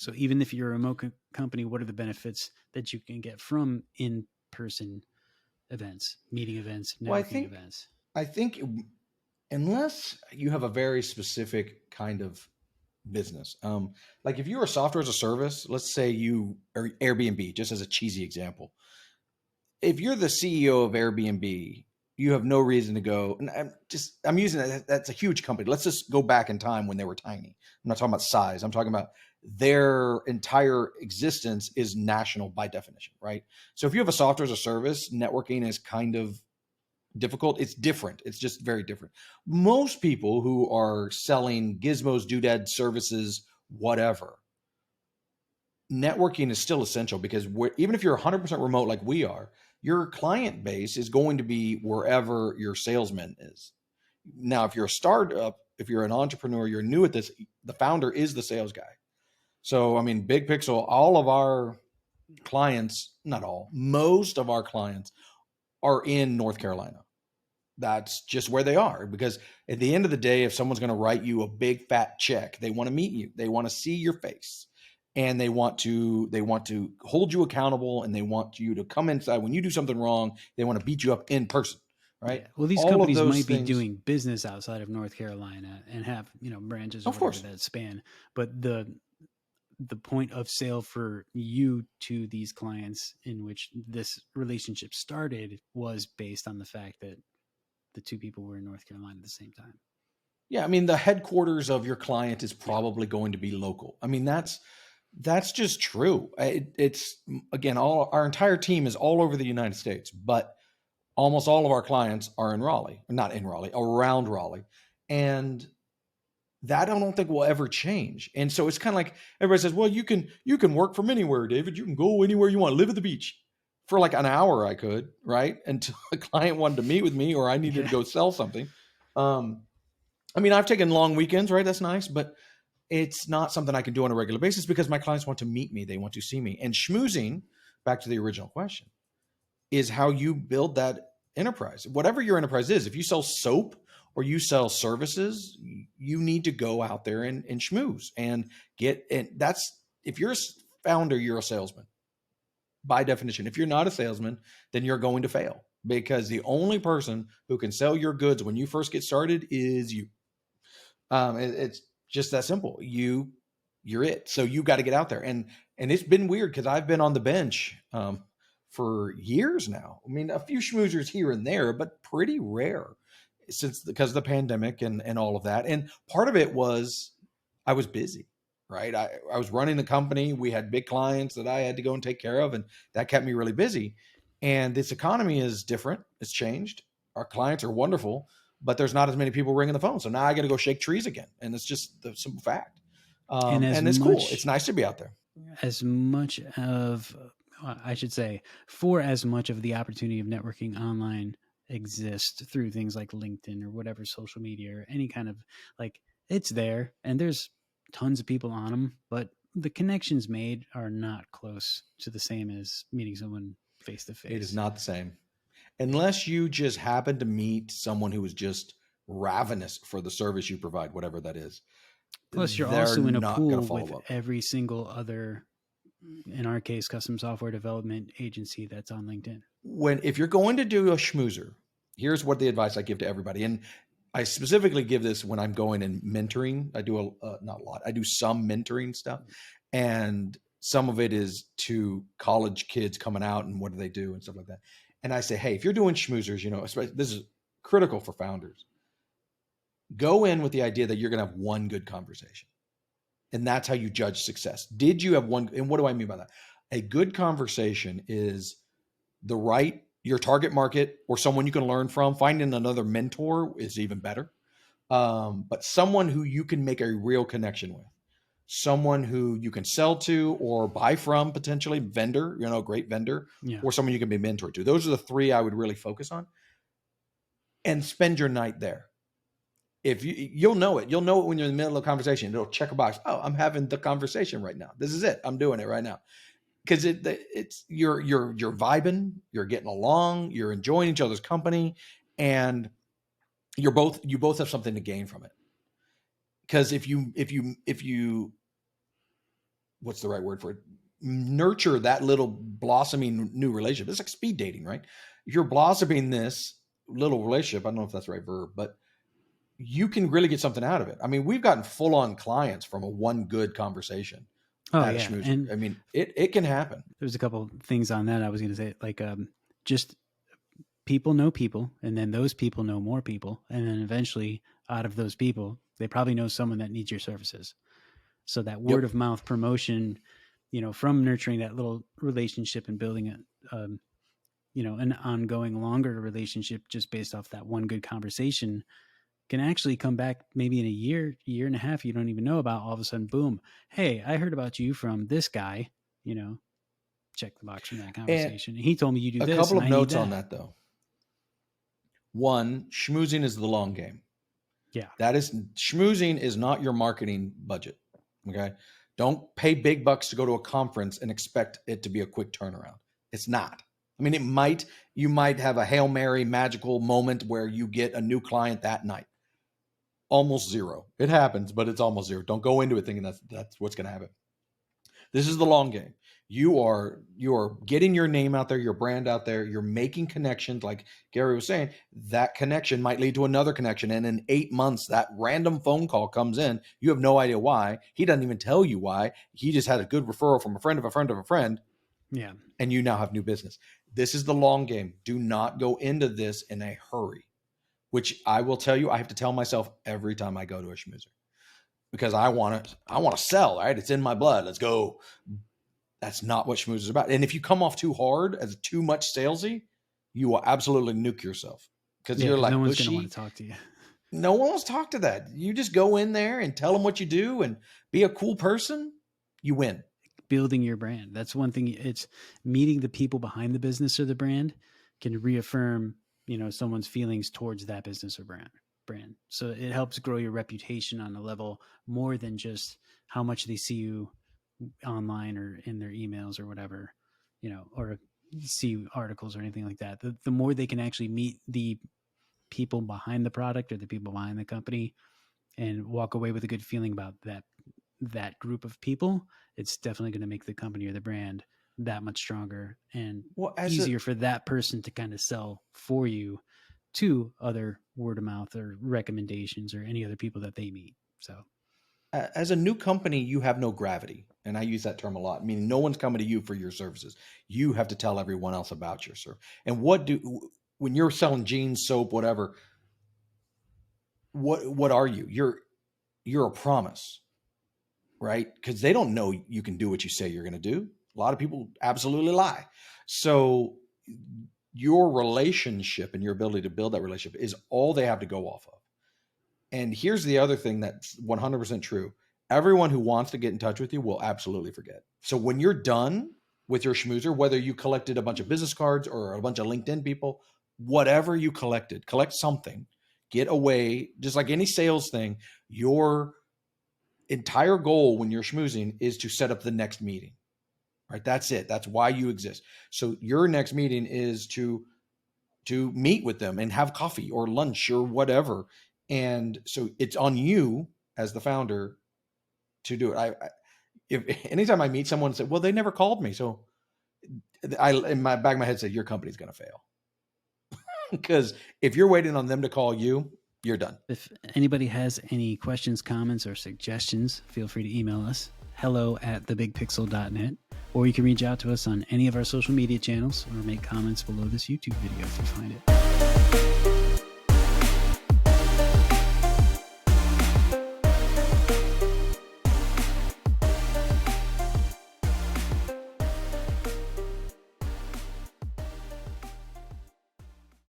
So even if you're a remote company, what are the benefits that you can get from in-person events, meeting events, Well, networking events? I think unless you have a very specific kind of business, like if you're a software as a service, let's say you are Airbnb, just as a cheesy example. If you're the CEO of Airbnb, you have no reason to go. And I'm using that. That's a huge company. Let's just go back in time when they were tiny. I'm not talking about size. I'm talking about their entire existence is national by definition, right? So if you have a software as a service, networking is kind of difficult. It's different. It's just very different. Most people who are selling gizmos, doodads, services, whatever, networking is still essential because even if you're 100% remote like we are, your client base is going to be wherever your salesman is. Now, if you're a startup, if you're an entrepreneur, you're new at this, the founder is the sales guy. So, I mean, Big Pixel, all of our clients, not all, most of our clients are in North Carolina. That's just where they are, because at the end of the day, if someone's going to write you a big fat check, they want to meet you. They want to see your face, and they want to hold you accountable, and they want you to come inside when you do something wrong. They want to beat you up in person, right? Yeah. Well, these All of companies those might be things. doing business outside of North Carolina and have, branches or Of whatever course. that span, but the point of sale for you to these clients in which this relationship started was based on the fact that the two people were in North Carolina at the same time. Yeah, I mean, the headquarters of your client is probably going to be local. I mean, that's just true. It's again, all our entire team is all over the United States, but almost all of our clients are in Raleigh, not in Raleigh, around Raleigh. And that I don't think will ever change. And so it's kind of like everybody says, well, you can work from anywhere, David. You can go anywhere you want, live at the beach. For like an hour I could, right? Until a client wanted to meet with me or I needed to Yeah. go sell something. I mean, I've taken long weekends, right? That's nice, but it's not something I can do on a regular basis because my clients want to meet me. They want to see me. And schmoozing, back to the original question, is how you build that enterprise. Whatever your enterprise is, if you sell soap or you sell services, you need to go out there and schmooze and get, and that's, if you're a founder, you're a salesman by definition. If you're not a salesman, then you're going to fail because the only person who can sell your goods when you first get started is you. It's just that simple. You're it. So you got to get out there. And it's been weird because I've been on the bench for years now. I mean, a few schmoozers here and there, but pretty rare because of the pandemic and all of that. And part of it was I was busy, right? I was running the company. We had big clients that I had to go and take care of, and that kept me really busy. And this economy is different. It's changed. Our clients are wonderful, but there's not as many people ringing the phone. So now I got to go shake trees again. And it's just the simple fact. And And it's cool. It's nice to be out there. as much of, I should say, for as much of the opportunity of networking online exists through things like LinkedIn or whatever social media or any kind of like, it's there and there's tons of people on them, but the connections made are not close to the same as meeting someone face to It is face. not the same. Unless you just happen to meet someone who is just ravenous for the service you provide, whatever that is, Plus, you're they're also in a not going pool to follow with up. every single other, in our case, custom software development agency that's on LinkedIn. If you're going to do a schmoozer, here's what the advice I give to everybody. And I specifically give this when I'm going and mentoring. I do not a lot. I do some mentoring stuff, and some of it is to college kids coming out and what do they do and stuff like that. And I say, hey, if you're doing schmoozers, this is critical for founders. Go in with the idea that you're going to have one good conversation, and that's how you judge success. Did you have one? And what do I mean by that? A good conversation is your target market or someone you can learn from. Finding another mentor is even better. But someone who you can make a real connection with, someone who you can sell to or buy from, potentially vendor, great vendor, Yeah. or someone you can be mentored to. Those are the three I would really focus on, and spend your night there. If you'll know it when you're in the middle of a conversation. It'll check a box. Oh, I'm having the conversation right now. This is it. I'm doing it right now. Because it's you're vibing, you're getting along, you're enjoying each other's company, and you both have something to gain from it. Because if you what's the right word for it? Nurture that little blossoming new relationship. It's like speed dating, right? If you're blossoming this little relationship, I don't know if that's the right verb, but you can really get something out of it. I mean, we've gotten full on clients from a one good conversation Oh at a yeah, schmoozer. and I mean, it can happen. there's a couple things on that I was going to say, like just people know people, and then those people know more people, and then eventually out of those people, they probably know someone that needs your services. So that word of mouth promotion, from nurturing that little relationship and building an ongoing longer relationship just based off that one good conversation can actually come back maybe in a year and a half you don't even know about. All of a sudden, boom, hey, I heard about you from this guy, check the box from that And conversation. And he told me you do a this couple and of I need notes that. on that though. One, schmoozing is the long game. Yeah. Schmoozing is not your marketing budget. Okay. Don't pay big bucks to go to a conference and expect it to be a quick turnaround. It's not. I mean, you might have a Hail Mary magical moment where you get a new client that night. Almost zero. It happens, but it's almost zero. Don't go into it thinking that's what's going to happen. This is the long game. You are getting your name out there, your brand out there. You're making connections. Like Gary was saying, that connection might lead to another connection. And in 8 months, that random phone call comes in. You have no idea why. He doesn't even tell you why. He just had a good referral from a friend of a friend of a friend. Yeah. And you now have new business. This is the long game. Do not go into this in a hurry, which I will tell you, I have to tell myself every time I go to a schmoozer, because I want to sell, right? It's in my blood. Let's go. That's not what schmooze is about. And if you come off too hard as too much salesy, you will absolutely nuke yourself, because you're like no one's going to pushy. want to talk to you. No one wants to talk to that. You just go in there and tell them what you do and be a cool person. You win. Building your brand. That's one thing. It's meeting the people behind the business or the brand can reaffirm, someone's feelings towards that business or brand. So it helps grow your reputation on a level more than just how much they see you online or in their emails or whatever, or see articles or anything like that. The more they can actually meet the people behind the product or the people behind the company and walk away with a good feeling about that group of people, it's definitely going to make the company or the brand that much stronger and easier for that person to kind of sell for you to other word of mouth or recommendations or any other people that they meet. So as a new company, you have no gravity. And I use that term a lot, meaning no one's coming to you for your services. You have to tell everyone else about your service. And when you're selling jeans, soap, whatever, what are you? You're a promise, right? Because they don't know you can do what you say you're going to do. A lot of people absolutely lie. So your relationship and your ability to build that relationship is all they have to go off of. And here's the other thing that's 100% true. Everyone who wants to get in touch with you will absolutely forget. So when you're done with your schmoozer, whether you collected a bunch of business cards or a bunch of LinkedIn people, whatever you collected, collect something, get away. Just like any sales thing, your entire goal when you're schmoozing is to set up the next meeting, right? That's it. That's why you exist. So your next meeting is to meet with them and have coffee or lunch or whatever. And so it's on you as the founder to do it. If anytime I meet someone and say, well, they never called me. So in my back of my head said, your company's going to fail. Because if you're waiting on them to call you, you're done. If anybody has any questions, comments, or suggestions, feel free to email us, hello@thebigpixel.net, or you can reach out to us on any of our social media channels or make comments below this YouTube video if you find it.